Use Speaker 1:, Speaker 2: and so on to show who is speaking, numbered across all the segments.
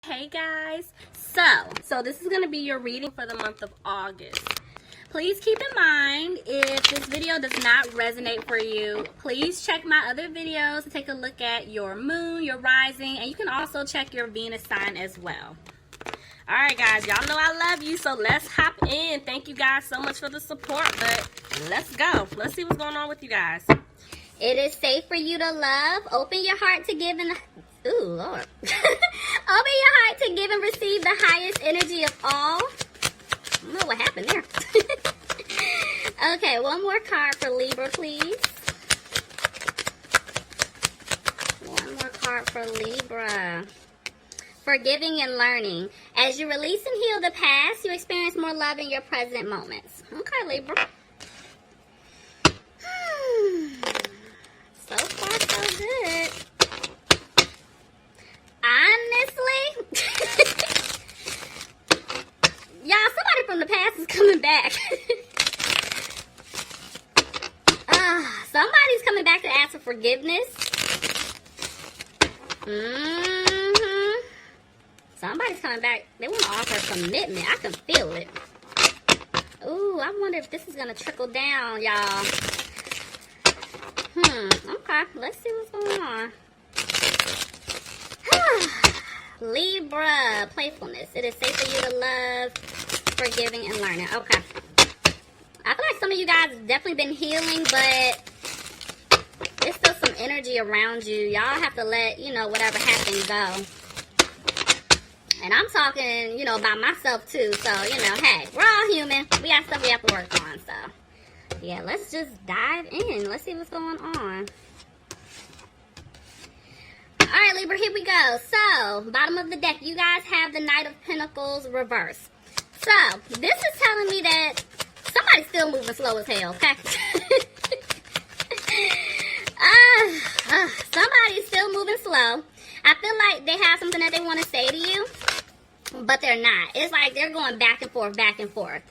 Speaker 1: Hey guys, so this is going to be your reading for the month of August. Please keep in mind, if this video does not resonate for you, please check my other videos to take a look at your moon, your rising, and you can also check your Venus sign as well. Alright guys, y'all know I love you, so let's hop in. Thank you guys so much for the support, but let's go. Let's see what's going on with you guys.
Speaker 2: It is safe for you to love. Open your heart to give and... Ooh, Lord. Open your heart to give and receive the highest energy of all. I don't know what happened there. Okay, one more card for Libra, please. One more card for Libra. Forgiving and learning. As you release and heal the past, you experience more love in your present moments. Okay, Libra. So far, so good. Honestly, y'all, somebody from the past is coming back. Somebody's coming back to ask for forgiveness. Somebody's coming back. They want to offer commitment. I can feel it. Ooh, I wonder if this is going to trickle down, y'all. Okay, let's see what's going on. Libra, playfulness. It is safe for you to love, forgiving, and learning. Okay. I feel like some of you guys have definitely been healing, but there's still some energy around you. Y'all have to let, whatever happened go. And I'm talking, about myself too. So, hey, we're all human. We got stuff we have to work on. So, yeah, let's just dive in. Let's see what's going on. Alright, Libra, here we go. So, bottom of the deck, you guys have the Knight of Pentacles reversed. So, this is telling me that somebody's still moving slow as hell, okay? Somebody's still moving slow. I feel like they have something that they want to say to you, but they're not. It's like they're going back and forth, back and forth.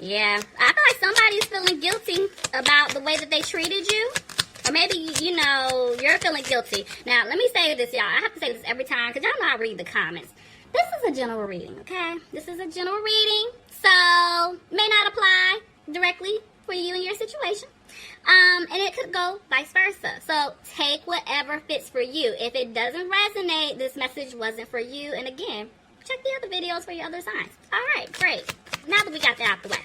Speaker 2: Yeah, I feel like somebody's feeling guilty about the way that they treated you. Or maybe, you're feeling guilty. Now, let me say this, y'all. I have to say this every time because y'all know I read the comments. This is a general reading, okay? This is a general reading. So, may not apply directly for you and your situation. And it could go vice versa. So, take whatever fits for you. If it doesn't resonate, this message wasn't for you. And again, check the other videos for your other signs. All right, great. Now that we got that out the way.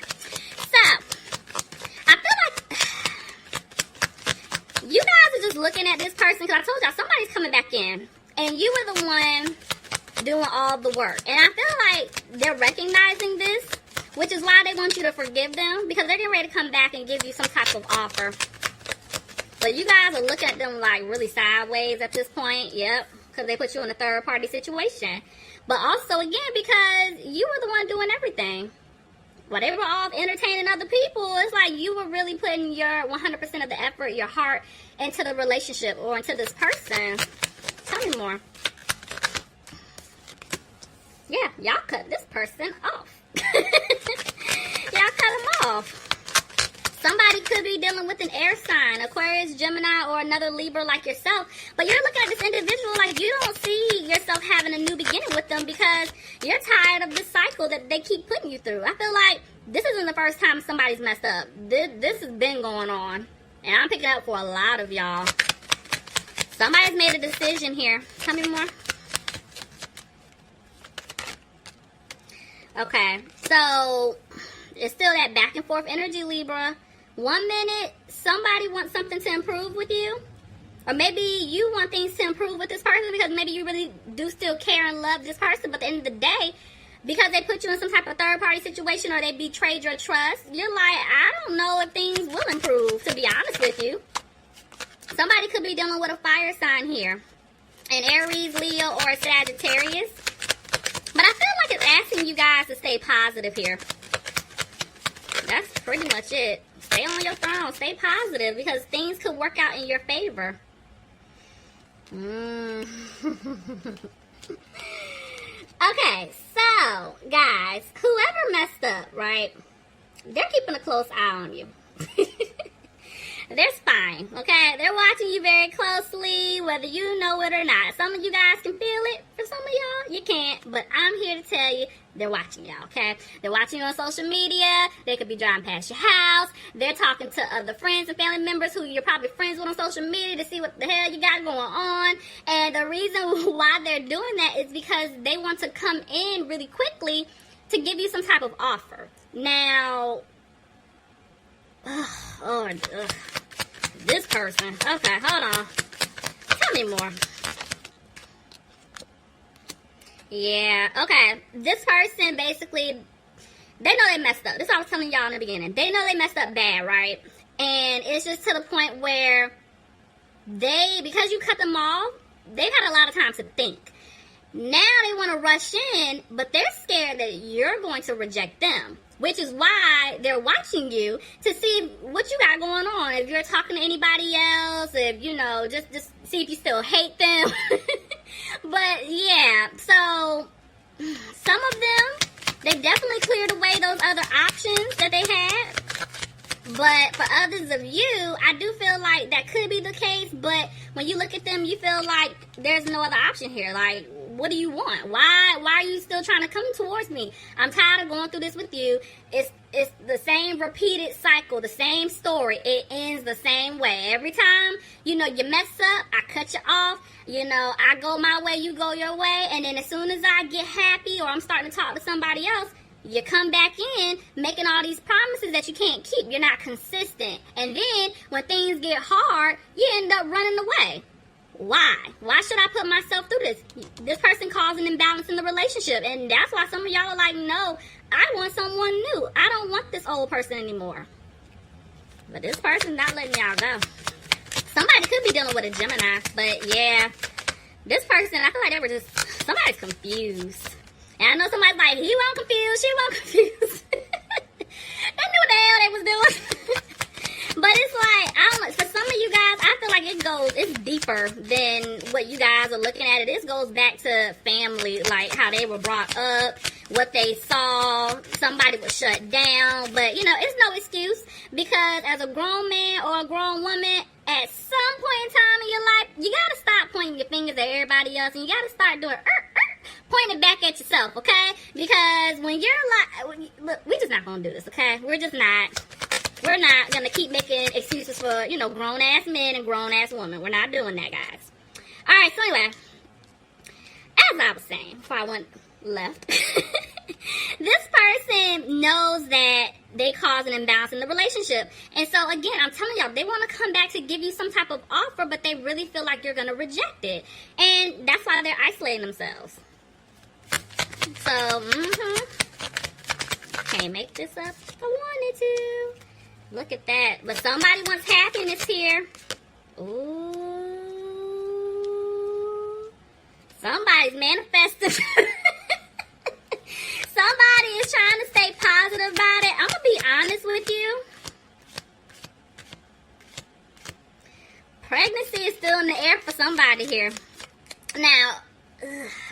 Speaker 2: So, I feel like you guys are just looking at this person, because I told y'all somebody's coming back in, and you were the one doing all the work. And I feel like they're recognizing this, which is why they want you to forgive them, because they're getting ready to come back and give you some type of offer. But you guys are looking at them like really sideways at this point. Yep, because they put you in a third party situation. But also, again, because you were the one doing everything. While they were off entertaining other people, it's like you were really putting your 100% of the effort, your heart, into the relationship or into this person. Tell me more. Yeah, y'all cut this person off. Y'all cut him off. Somebody could be dealing with an air sign, Aquarius, Gemini, or another Libra like yourself. But you're looking at this individual like you don't see yourself having a new beginning with them because you're tired of this cycle that they keep putting you through. I feel like this isn't the first time somebody's messed up. This has been going on. And I'm picking up for a lot of y'all. Somebody's made a decision here. Tell me more. Okay, so it's still that back and forth energy, Libra. 1 minute, somebody wants something to improve with you. Or maybe you want things to improve with this person because maybe you really do still care and love this person. But at the end of the day, because they put you in some type of third-party situation or they betrayed your trust, you're like, I don't know if things will improve, to be honest with you. Somebody could be dealing with a fire sign here. An Aries, Leo, or a Sagittarius. But I feel like it's asking you guys to stay positive here. That's pretty much it. Stay on your throne. Stay positive because things could work out in your favor. Okay, so, guys, whoever messed up, right, they're keeping a close eye on you. they're spying, okay? They're watching you very closely, whether you know it or not. Some of you guys can feel it. For some of y'all, you can't. But I'm here to tell you, they're watching y'all, okay? They're watching you on social media. They could be driving past your house. They're talking to other friends and family members who you're probably friends with on social media to see what the hell you got going on. And the reason why they're doing that is because they want to come in really quickly to give you some type of offer. Now, this person. Okay, hold on. Tell me more. Yeah, okay. This person basically, they know they messed up. This is what I was telling y'all in the beginning. They know they messed up bad, right? And it's just to the point where because you cut them off, they've had a lot of time to think. Now they want to rush in, but they're scared that you're going to reject them, which is why they're watching you to see what you got going on. If you're talking to anybody else, if, just see if you still hate them. But, yeah, so some of them, they definitely cleared away those other options that they had. But for others of you, I do feel like that could be the case. But when you look at them, you feel like there's no other option here. Like, what do you want? Why are you still trying to come towards me? I'm tired of going through this with you. It's the same repeated cycle, the same story. It ends the same way. Every time, you mess up, I cut you off. I go my way, you go your way. And then as soon as I get happy or I'm starting to talk to somebody else, you come back in making all these promises that you can't keep. You're not consistent. And then when things get hard, you end up running away. Why? Why should I put myself through this? This person causing an imbalance in the relationship. And that's why some of y'all are like, no, I want someone new. I don't want this old person anymore. But this person's not letting y'all go. Somebody could be dealing with a Gemini. But yeah, this person, I feel like somebody's confused. And I know somebody's like, he won't confuse, she won't confuse. They knew what the hell they was doing. But it's like, I don't know, for some of you guys, I feel like it's deeper than what you guys are looking at. This goes back to family, like how they were brought up, what they saw, somebody was shut down. But, it's no excuse, because as a grown man or a grown woman, at some point in time in your life, you got to stop pointing your fingers at everybody else, and you got to start doing pointing back at yourself, okay? Because when you're like, look, we're just not going to do this, okay? We're not going to keep making excuses for, grown-ass men and grown-ass women. We're not doing that, guys. All right, so anyway, as I was saying before I went left, this person knows that they cause an imbalance in the relationship. And so, again, I'm telling y'all, they want to come back to give you some type of offer, but they really feel like you're going to reject it. And that's why they're isolating themselves. So, can't make this up if I wanted to. Look at that. But somebody wants happiness here. Ooh. Somebody's manifesting. Somebody is trying to stay positive about it. I'm going to be honest with you. Pregnancy is still in the air for somebody here. Now,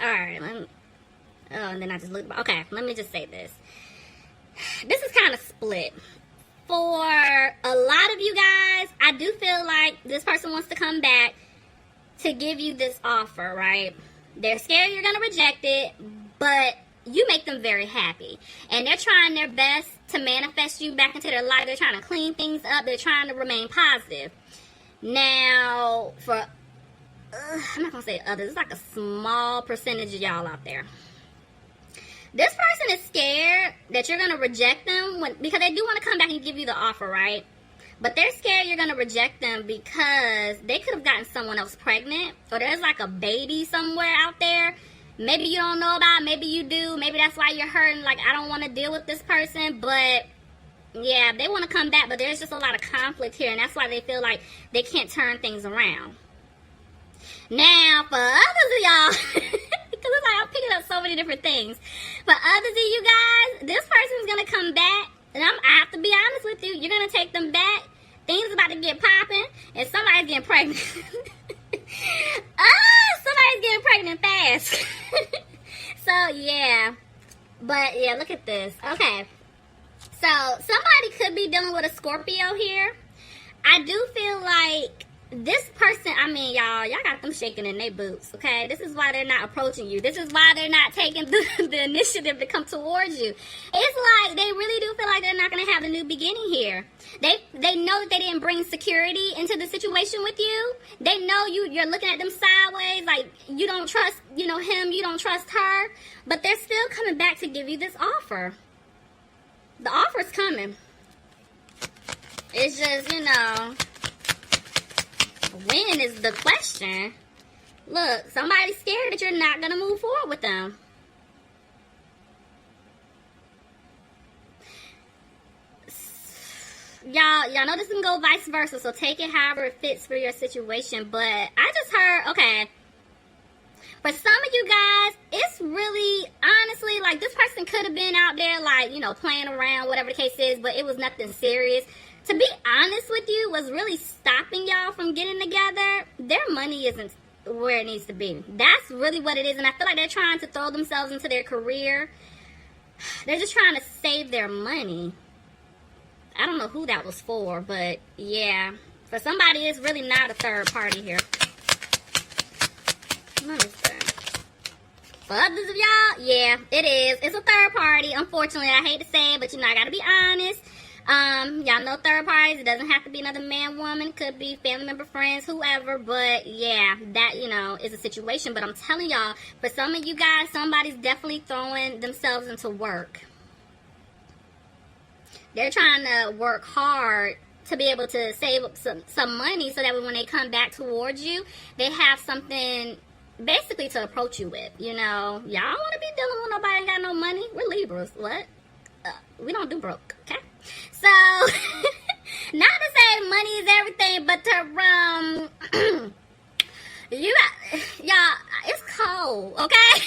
Speaker 2: alright, and then I just looked. Okay, let me just say this. This is kind of split. For a lot of you guys, I do feel like this person wants to come back to give you this offer, right? They're scared you're going to reject it, but you make them very happy. And they're trying their best to manifest you back into their life. They're trying to clean things up. They're trying to remain positive. Now, I'm not going to say others. It's like a small percentage of y'all out there. This person is scared that you're going to reject them because they do want to come back and give you the offer, right? But they're scared you're going to reject them because they could have gotten someone else pregnant, or there's like a baby somewhere out there. Maybe you don't know about it, maybe you do. Maybe that's why you're hurting, like, I don't want to deal with this person. But, yeah, they want to come back, but there's just a lot of conflict here, and that's why they feel like they can't turn things around. Now, for others of y'all, because it's like I'm picking up so many different things. For others of you guys, this person's going to come back, and I have to be honest with you, you're going to take them back. Things about to get popping, and somebody's getting pregnant. Somebody's getting pregnant fast. So, yeah. But, yeah, look at this. Okay. So, somebody could be dealing with a Scorpio here. I do feel like this person, I mean, y'all got them shaking in their boots, okay? This is why they're not approaching you. This is why they're not taking the initiative to come towards you. It's like they really do feel like they're not going to have a new beginning here. They know that they didn't bring security into the situation with you. They know you're looking at them sideways, like you don't trust, him, you don't trust her. But they're still coming back to give you this offer. The offer's coming. It's just, when is the question. Look, somebody's scared that you're not going to move forward with them. Y'all know this can go vice versa, so take it however it fits for your situation. But I just heard, okay, for some of you guys, it's really, honestly, like this person could have been out there, like, playing around, whatever the case is, but it was nothing serious. To be honest with you, what's really stopping y'all from getting together, their money isn't where it needs to be. That's really what it is, and I feel like they're trying to throw themselves into their career. They're just trying to save their money. I don't know who that was for, but yeah. For somebody, it's really not a third party here. What is that? For others of y'all, yeah, it is. It's a third party. Unfortunately, I hate to say it, but I gotta be honest. Y'all know third parties. It doesn't have to be another man, woman. It could be family member, friends, whoever. But yeah, that, is a situation. But I'm telling y'all, for some of you guys, somebody's definitely throwing themselves into work. They're trying to work hard to be able to save up some money so that when they come back towards you, they have something basically to approach you with. Y'all don't want to be dealing with nobody ain't got no money. We're Libras. What? We don't do broke, okay? So, not to say money is everything, but to, y'all, it's cold, okay?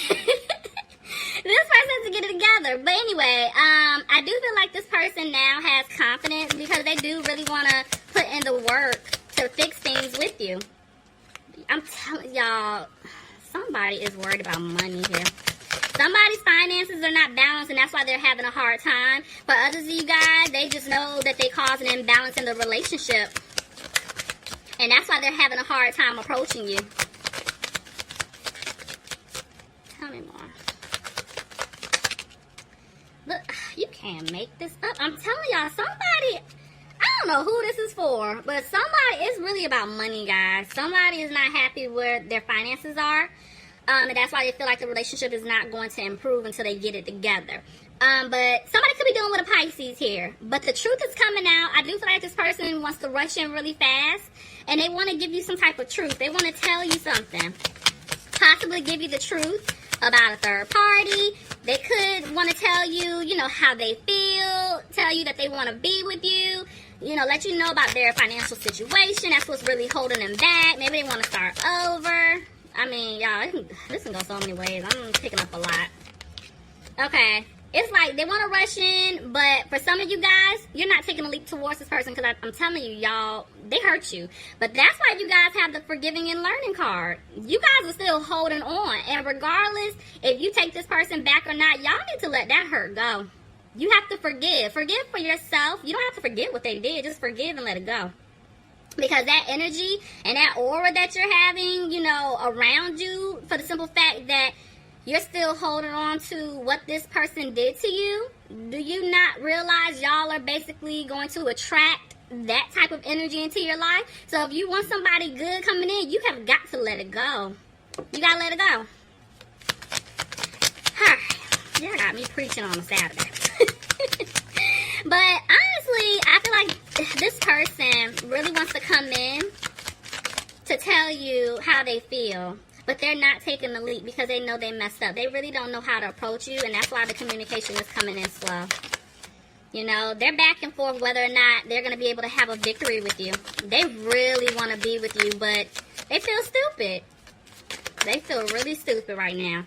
Speaker 2: This person has to get it together. But anyway, I do feel like this person now has confidence because they do really want to put in the work to fix things with you. I'm telling y'all, somebody is worried about money here. Somebody's finances are not balanced, and that's why they're having a hard time. For others of you guys, they just know that they cause an imbalance in the relationship. And that's why they're having a hard time approaching you. Tell me more. Look, you can't make this up. I'm telling y'all, somebody, I don't know who this is for, but somebody, it's really about money, guys. Somebody is not happy where their finances are. And that's why they feel like the relationship is not going to improve until they get it together. But somebody could be dealing with a Pisces here. But the truth is coming out. I do feel like this person wants to rush in really fast. And they want to give you some type of truth. They want to tell you something. Possibly give you the truth about a third party. They could want to tell you, how they feel. Tell you that they want to be with you. Let you know about their financial situation. That's what's really holding them back. Maybe they want to start over. I mean, y'all, this can go so many ways. I'm picking up a lot. Okay. It's like they want to rush in, but for some of you guys, you're not taking a leap towards this person because I'm telling you, y'all, they hurt you. But that's why you guys have the forgiving and learning card. You guys are still holding on. And regardless, if you take this person back or not, y'all need to let that hurt go. You have to forgive. Forgive for yourself. You don't have to forget what they did. Just forgive and let it go. Because that energy and that aura that you're having, around you, for the simple fact that you're still holding on to what this person did to you, do you not realize y'all are basically going to attract that type of energy into your life? So if you want somebody good coming in, you have got to let it go. You got to let it go. Y'all got me preaching on a Saturday. But honestly, I feel like this person really wants to come in to tell you how they feel. But they're not taking the leap because they know they messed up. They really don't know how to approach you, and that's why the communication is coming in slow. They're back and forth whether or not they're going to be able to have a victory with you. They really want to be with you, but they feel stupid. They feel really stupid right now.